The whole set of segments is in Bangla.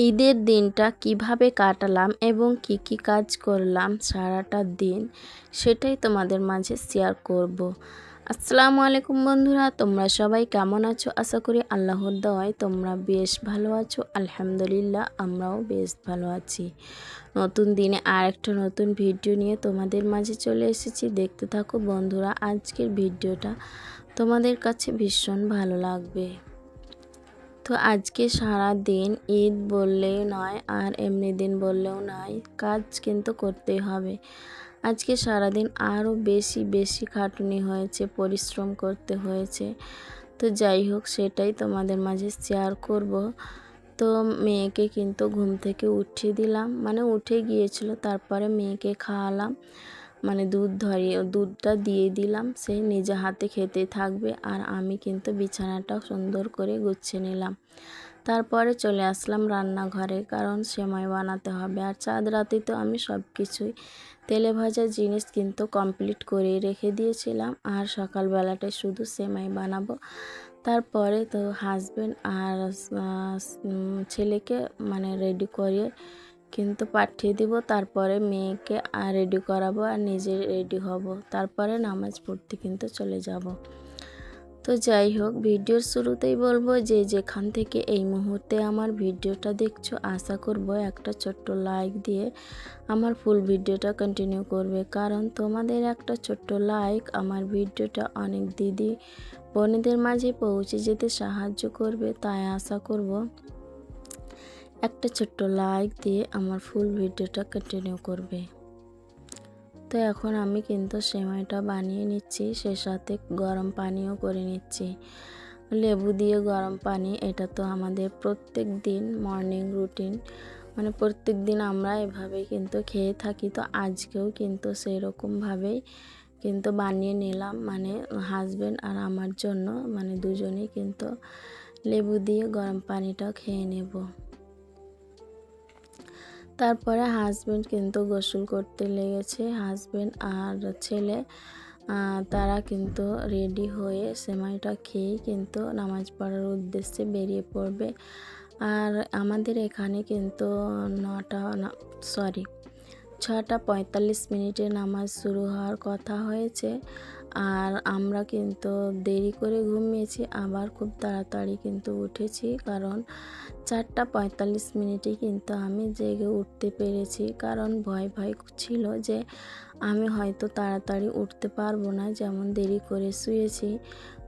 ঈদের দিনটা কিভাবে কাটালাম এবং কি কি কাজ করলাম সারাটা দিন, সেটাই তোমাদের মাঝে শেয়ার করব। আসসালামু আলাইকুম বন্ধুরা, তোমরা সবাই কেমন আছো? আশা করি আল্লাহর দয়ায় তোমরা বেশ ভালো আছো। আলহামদুলিল্লাহ, আমরাও বেশ ভালো আছি। নতুন দিনে আর একটা নতুন ভিডিও নিয়ে তোমাদের মাঝে চলে এসেছি। দেখতে থাকো বন্ধুরা, আজকের ভিডিওটা তোমাদের কাছে ভীষণ ভালো লাগবে। তো আজকে সারা দিন ঈদ বললেও নয় আর এমনি দিন বললেও নয়, কাজ কিন্তু করতেই হবে। আজকে সারাদিন আরও বেশি খাটুনি হয়েছে, পরিশ্রম করতে হয়েছে। তো যাই হোক, সেটাই তোমাদের মাঝে শেয়ার করব। তো মেয়েকে কিন্তু ঘুম থেকে উঠিয়ে দিলাম, মানে উঠে গিয়েছিল, তারপরে মেয়েকে খাওয়ালাম, মানে দুধটা দিয়ে দিলাম, সে নিজে হাতে খেতে থাকবে। আর আমি কিন্তু বিছানাটা সুন্দর করে গুছিয়ে নিলাম। তারপরে চলে আসলাম রান্নাঘরে, কারণ সেমাই বানাতে হবে। আর চাঁদ রাতে তো আমি সব কিছুই তেলে ভাজা জিনিস কিন্তু কমপ্লিট করে রেখে দিয়েছিলাম, আর সকালবেলাটায় শুধু সেমাই বানাবো। তারপরে তো হাজব্যান্ড আর ছেলেকে মানে রেডি করে কিন্তু পাঠিয়ে দিব। তারপরে মেয়েকে রেডি করাবো আর নিজে রেডি হব, তারপরে নামাজ পড়তে কিন্তু চলে যাব। তো যাই হোক, ভিডিওর শুরুতেই বলবো যে যেখান থেকে এই মুহূর্তে আমার ভিডিওটা দেখছো, আশা করব একটা ছোট্ট লাইক দিয়ে আমার ফুল ভিডিওটা কন্টিনিউ করবে, কারণ তোমাদের একটা ছোট্ট লাইক আমার ভিডিওটা অনেক দিদি বোনেদের মাঝে পৌঁছে যেতে সাহায্য করবে। তাই আশা করব একটা ছোট্ট লাইক দিয়ে আমার ফুল ভিডিওটা কন্টিনিউ করবে। তো এখন আমি কিন্তু সেমাইটা বানিয়ে নিচ্ছি, সে সাথে গরম পানিও করে নিচ্ছি, লেবু দিয়ে গরম পানি। এটা তো আমাদের প্রত্যেক দিন মর্নিং রুটিন, মানে প্রত্যেক দিন আমরা এভাবেই কিন্তু খেয়ে থাকি। তো আজকেও কিন্তু সেই রকমভাবেই কিন্তু বানিয়ে নিলাম, মানে হাজব্যান্ড আর আমার জন্য, মানে দুজনেই কিন্তু লেবু দিয়ে গরম পানিটা খেয়ে নেব। তারপরে হাজব্যান্ড কিন্তু গোসল করতে লেগেছে, হাজব্যান্ড আর ছেলে তারা কিন্তু রেডি হয়ে সেমাইটা খেয়ে কিন্তু নামাজ পড়ার উদ্দেশ্যে বেরিয়ে পড়বে। আর আমাদের এখানে কিন্তু 6:45 নামাজ শুরু হওয়ার কথা হয়েছে। আর আমরা কিন্তু দেরি করে ঘুমিয়েছি, আবার খুব তাড়াতাড়ি কিন্তু উঠেছি, কারণ 4:45 কিন্তু আমি জেগে উঠতে পেরেছি। কারণ ভয় ছিল যে আমি হয়তো তাড়াতাড়ি উঠতে পারবো না, যেমন দেরি করে শুয়েছি।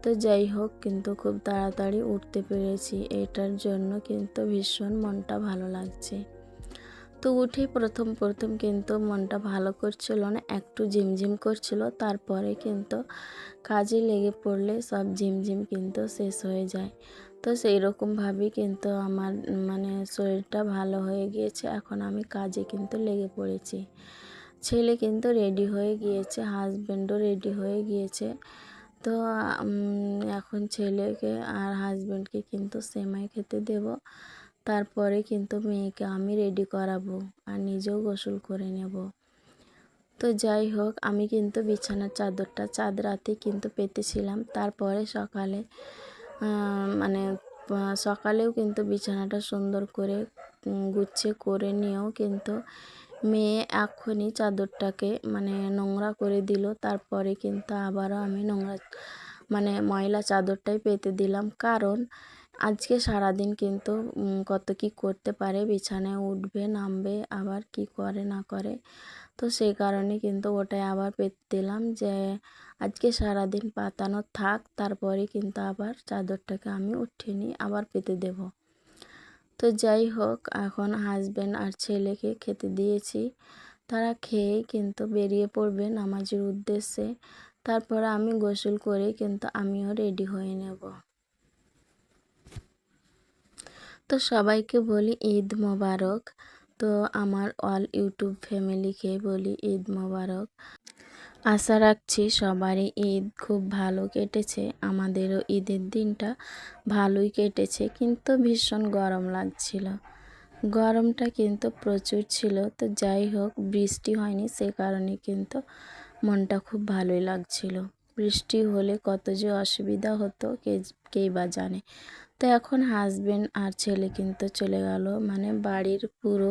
তো যাই হোক, কিন্তু খুব তাড়াতাড়ি উঠতে পেরেছি, এটার জন্য কিন্তু ভীষণ মনটা ভালো লাগছে। তো উঠে প্রথম কিন্তু মনটা ভালো করছিল না, একটু ঝিমঝিম করছিল। তারপরে কিন্তু কাজে লেগে পড়লে সব ঝিমঝিম কিন্তু শেষ হয়ে যায়। তো সেই রকমভাবেই কিন্তু আমার মানে শরীরটা ভালো হয়ে গিয়েছে। এখন আমি কাজে কিন্তু লেগে পড়েছি। ছেলে কিন্তু রেডি হয়ে গিয়েছে, হাজব্যান্ডও রেডি হয়ে গিয়েছে। তো এখন ছেলেকে আর হাজব্যান্ডকে কিন্তু সেমাই খেতে দেব। তারপরে কিন্তু মেয়েকে আমি রেডি করাবো আর নিজেও গোসল করে নেব। তো যাই হোক, আমি কিন্তু বিছানার চাদরটা চাঁদ রাতে কিন্তু পেতেছিলাম। তারপরে মানে সকালেও কিন্তু বিছানাটা সুন্দর করে গুছিয়ে করে নিয়েও কিন্তু মেয়ে এখনই চাদরটাকে মানে নোংরা করে দিল, তারপরে কিন্তু আবারও আমি নোংরা মানে ময়লা চাদরটাই পেতে দিলাম। কারণ আজকে সারাদিন কিন্তু কত কি করতে পারে, বিছানায় উঠবে নামবে আবার কি করে না করে, তো সেই কারণে কিন্তু ওটাই আবার পেতে দিলাম যে আজকে সারাদিন পাতানো থাক, তারপরে কিন্তু আবার চাদরটাকে আমি উঠিয়ে নিয়ে আবার পেতে দেব। তো যাই হোক, এখন হাজব্যান্ড আর ছেলেকে খেতে দিয়েছি, তারা খেয়ে কিন্তু বেরিয়ে পড়বে নামাজের উদ্দেশ্যে। তারপরে আমি গোসল করে কিন্তু আমিও রেডি হয়ে নেব। তো সবাইকে বলি ঈদ মোবারক। তো আমার অল ইউটিউব ফ্যামিলিকে বলি ঈদ মোবারক। আশা রাখছি সবারই ঈদ খুব ভালো কেটেছে, আমাদেরও ঈদের দিনটা ভালোই কেটেছে, কিন্তু ভীষণ গরম লাগছিল। গরমটা কিন্তু প্রচুর ছিল। তো যাই হোক, বৃষ্টি হয়নি, সে কারণে কিন্তু মনটা খুব ভালোই লাগছিল। বৃষ্টি হলে কত যে অসুবিধা হতো কেই বা জানে। তো এখন হাজব্যান্ড আর ছেলে কিন্তু চলে গেল, মানে বাড়ির পুরো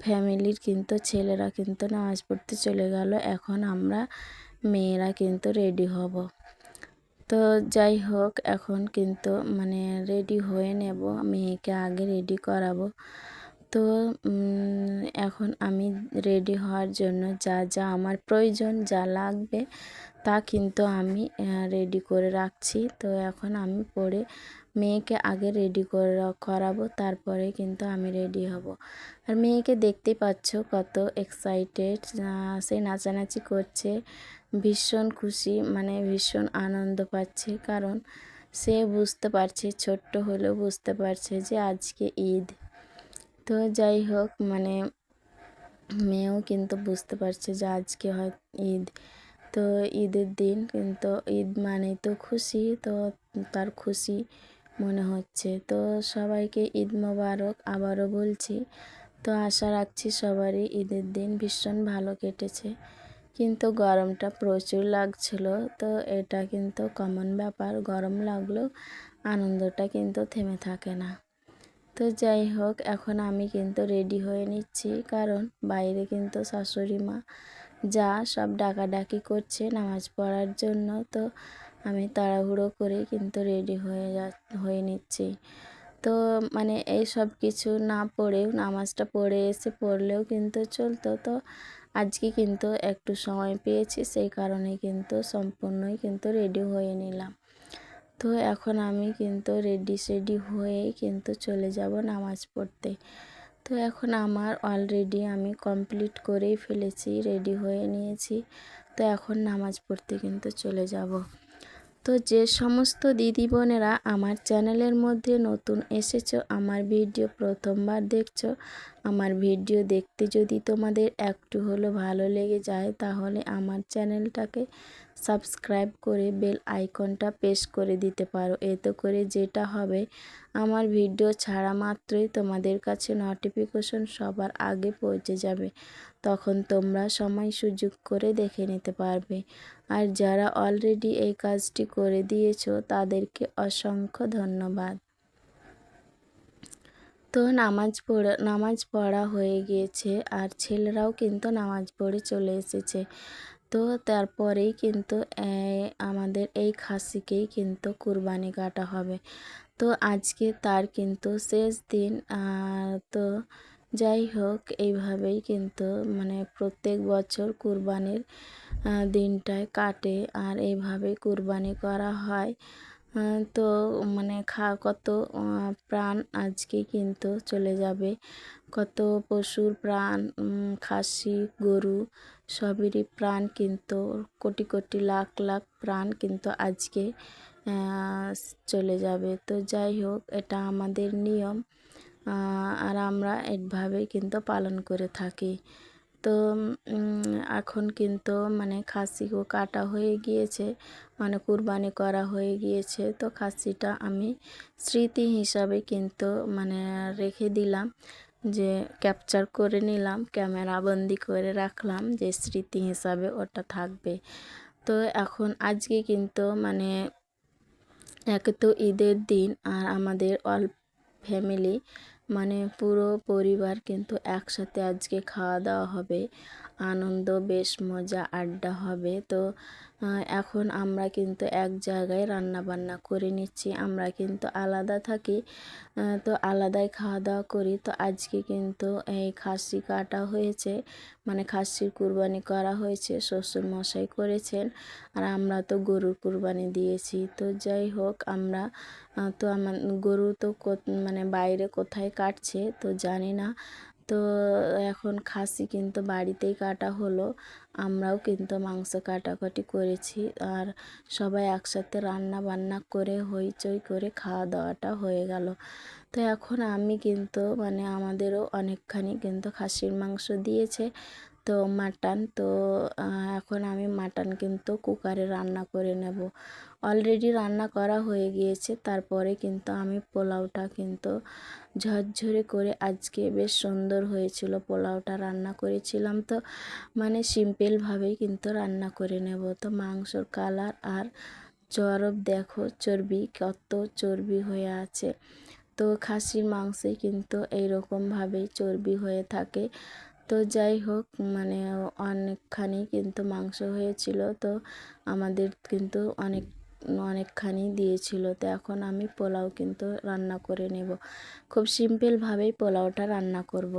ফ্যামিলির কিন্তু ছেলেরা কিন্তু নামাজ পড়তে চলে গেল। এখন আমরা মেয়েরা কিন্তু রেডি হব। তো যাই হোক, এখন কিন্তু মানে রেডি হয়ে নেব, মেয়েকে আগে রেডি করাবো। তো এখন আমি রেডি হওয়ার জন্য যা যা আমার প্রয়োজন, যা লাগবে তা কিন্তু আমি রেডি করে রাখছি। তো এখন আমি পরে মেয়েকে আগে রেডি করে করাবো, তারপরে কিন্তু আমি রেডি হব। আর মেয়েকে দেখতেই পাচ্ছ কত এক্সাইটেড, সে নাচানাচি করছে, ভীষণ খুশি, মানে ভীষণ আনন্দ পাচ্ছে। কারণ সে বুঝতে পারছে, ছোট্ট হলেও বুঝতে পারছে যে আজকে ঈদ। তো যাই হোক, মানে মেয়েও কিন্তু বুঝতে পারছে যে আজকে হয় ঈদ। তো ঈদের দিন কিন্তু ঈদ মানেই তো খুশি, তো তার খুশি মনে হচ্ছে। তো সবাইকে ঈদ মোবারক আবারও বলছি। তো আশা রাখছি সবারই ঈদের দিন ভীষণ ভালো কেটেছে, কিন্তু গরমটা প্রচুর লাগছিল। তো এটা কিন্তু কমন ব্যাপার, গরম লাগলেও আনন্দটা কিন্তু থেমে থাকে না। তো যাই হোক, এখন আমি কিন্তু রেডি হয়ে নিচ্ছি, কারণ বাইরে কিন্তু শাশুড়ি মা যা সব ডাকাডাকি করছে নামাজ পড়ার জন্য। তো আমি তাড়াহুড়ো করে কিন্তু রেডি হয়ে নিচ্ছি। তো মানে এই সব কিছু না পড়েও, নামাজটা পড়ে এসে পড়লেও কিন্তু চলতো। তো আজকে কিন্তু একটু সময় পেয়েছি, সেই কারণে কিন্তু সম্পূর্ণই কিন্তু রেডি হয়ে নিলাম। তো এখন আমি কিন্তু রেডি হয়েই কিন্তু চলে যাব নামাজ পড়তে। তো এখন আমার অলরেডি আমি কমপ্লিট করেই ফেলেছি, রেডি হয়ে নিয়েছি। তো এখন নামাজ পড়তে কিন্তু চলে যাব। তো যে সমস্ত দিদি বোনেরা আমার চ্যানেলের মধ্যে নতুন এসেছো, আমার ভিডিও প্রথমবার দেখছো, আমার ভিডিও দেখতে যদি তোমাদের একটু হলেও ভালো লেগে যায়, তাহলে আমার চ্যানেলটাকে সাবস্ক্রাইব করে বেল আইকনটা প্রেস করে দিতে পারো। এতে করে যেটা হবে, আমার ভিডিও ছাড়া মাত্রই তোমাদের কাছে নোটিফিকেশন সবার আগে পৌঁছে যাবে, তখন তোমরা সময় সুযোগ করে দেখে নিতে পারবে। আর যারা অলরেডি এই কাজটি করে দিয়েছো, তাদেরকে অসংখ্য ধন্যবাদ। তো নামাজ পড়া হয়ে গিয়েছে, আর ছেলেরাও কিন্তু নামাজ পড়ে চলে এসেছে। তো তারপরেই কিন্তু আমাদের এই খাসিকেই কিন্তু কুরবানি কাটা হবে। তো আজকে তার কিন্তু শেষ দিন। তো যাই হোক, এইভাবেই কিন্তু মানে প্রত্যেক বছর কুরবানির দিনটায় কাটে, আর এইভাবেই কুরবানি করা হয়। তো মানে কত প্রাণ আজকে কিন্তু চলে যাবে, কত পশুর প্রাণ, খাসি গরু সবেরই প্রাণ কিন্তু, কোটি কোটি লাখ লাখ প্রাণ কিন্তু আজকে চলে যাবে। তো যাই হোক, এটা আমাদের নিয়ম, আর আমরা এভাবেই কিন্তু পালন করে থাকি। তো এখন কিন্তু মানে খাসিও কাটা হয়ে গিয়েছে, মানে কুরবানি করা হয়ে গিয়েছে। তো খাসিটা আমি স্মৃতি হিসাবে কিন্তু মানে রেখে দিলাম, যে ক্যাপচার করে নিলাম, ক্যামেরা বন্দি করে রাখলাম, যে স্মৃতি হিসাবে ওটা থাকবে। তো এখন আজকে কিন্তু মানে একে তো ঈদের দিন, আর আমাদের অল ফ্যামিলি মানে পুরো পরিবার কিন্তু একসাথে আজকে খাওয়া দাওয়া হবে, আনন্দ বেশ মজা আড্ডা হবে। তো এখন আমরা কিন্তু এক জায়গায় রান্না বান্না করে নিচ্ছি। আমরা কিন্তু আলাদা থাকি, তো আলাদাই খাওয়া দাওয়া করি। তো আজকে কিন্তু এই খাসি কাটা হয়েছে, মানে খাসির কুরবানি করা হয়েছে, শ্বশুরমশাই করেছেন। আর আমরা তো গরুর কুরবানি দিয়েছি। তো যাই হোক, আমরা তো আমার গরু তো মানে বাইরে কোথায় কাটছে তো জানি না। তো এখন খাসি কিন্তু বাড়িতেই কাটা হলো। আমরাও কিন্তু মাংস কাটাকাটি করেছি, আর সবাই একসাথে রান্না বান্না করে হইচই করে খাওয়া দাওয়াটা হয়ে গেল। তো এখন আমি কিন্তু মানে আমাদেরও অনেকখানি কিন্তু খাসির মাংস দিয়েছে, তো মাটন। তো এখন আমি মাটন কিন্তু কুকারে রান্না করে নেব। অলরেডি রান্না করা হয়ে গিয়েছে, তারপরে কিন্তু আমি পোলাওটা কিন্তু ঝরঝরে করে আজকে বেশ সুন্দর হয়েছিল পোলাওটা রান্না করেছিলাম। তো মানে সিম্পলভাবেই কিন্তু রান্না করে নেব। তো মাংসর কালার আর চর্বি দেখো, চর্বি কত চর্বি হয়ে আছে। তো খাসির মাংসে কিন্তু এইরকমভাবেই চর্বি হয়ে থাকে। তো যাই হোক, মানে অনেকখানি কিন্তু মাংস হয়েছিল, তো আমাদের কিন্তু অনেকখানি দিয়েছিল। তো এখন আমি পোলাও কিন্তু রান্না করে নেব। খুব সিম্পলভাবেই পোলাওটা রান্না করব।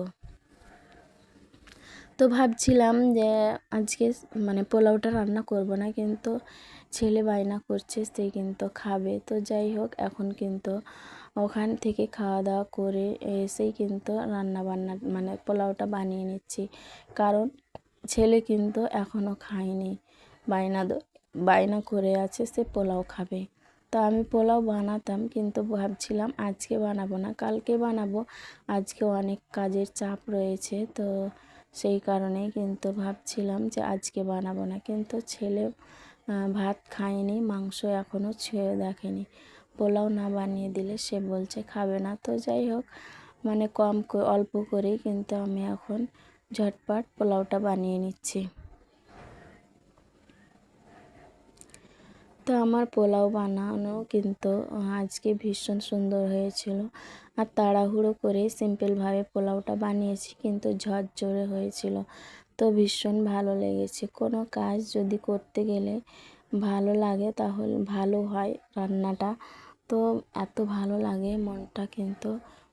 তো ভাবছিলাম যে আজকে মানে পোলাওটা রান্না করব না, কিন্তু ছেলে বায়না করছে, সে কিন্তু খাবে। তো যাই হোক, এখন কিন্তু ওখান থেকে খাওয়া দাওয়া করে এসেই কিন্তু রান্না বান্না মানে পোলাওটা বানিয়ে নিচ্ছি, কারণ ছেলে কিন্তু এখনও খায়নি, বায়না বায়না করে আছে সে পোলাও খাবে। তো আমি পোলাও বানাতাম, কিন্তু ভাবছিলাম আজকে বানাবো না, কালকে বানাবো। আজকে অনেক কাজের চাপ রয়েছে, তো সেই কারণেই কিন্তু ভাবছিলাম যে আজকে বানাবো না। কিন্তু ছেলে ভাত খায়নি, মাংস এখনও ছুঁয়ে দেখেনি। পোলাও না বানিয়ে দিলে সে বলছে খাবে না। তো যাই হোক, মানে অল্প করেই কিন্তু আমি এখন ঝটপট পোলাওটা বানিয়ে নিচ্ছি। তো আমার পোলাও বানানো কিন্তু আজকে ভীষণ সুন্দর হয়েছিল। আর তাড়াহুড়ো করে সিম্পলভাবে পোলাওটা বানিয়েছি, কিন্তু ঝরঝরে হয়েছিল। তো ভীষণ ভালো লেগেছে। কোনো কাজ যদি করতে গেলে ভালো লাগে তাহলে ভালো হয় রান্নাটা। তো এত ভালো লাগে, মনটা কিন্তু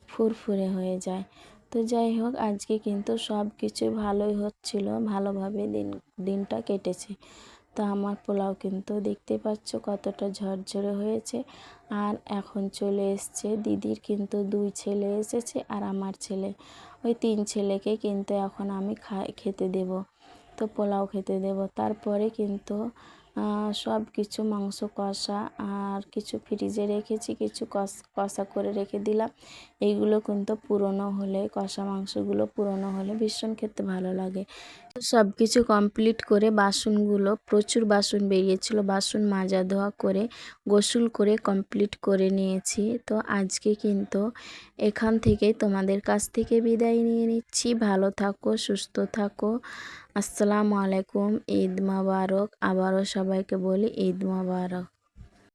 ফুরফুরে হয়ে যায়। তো যাই হোক, আজকে কিন্তু সব কিছু ভালোই হচ্ছিল, ভালোভাবে দিনটা কেটেছে। তো আমার পোলাও কিন্তু দেখতে পাচ্ছ কতটা ঝরঝরে হয়েছে। আর এখন চলে এসছে দিদির কিন্তু 2 ছেলে এসেছে, আর আমার ছেলে, ওই 3 ছেলেকে কিন্তু এখন আমি খেতে দেব। তো পোলাও খেতে দেব। তারপরে কিন্তু সব কিছু মাংস কষা আর কিছু ফ্রিজে রেখেছি, কিছু কষা করে রেখে দিলাম। এইগুলো কিন্তু পুরনো হলে, কষা মাংসগুলো পুরনো হলে ভীষণ খেতে ভালো লাগে। সব কিছু কমপ্লিট করে বাসনগুলো, প্রচুর বাসন বেরিয়েছিল, বাসন মাজা ধোয়া করে গোসল করে কমপ্লিট করে নিয়েছি। তো আজকে কিন্তু এখান থেকে তোমাদের কাছ থেকে বিদায় নিয়ে নিচ্ছি। ভালো থাকো, সুস্থ থাকো। আসসালামু আলাইকুম। ঈদ মোবারক। আবারও সবাইকে বলি ঈদ মোবারক।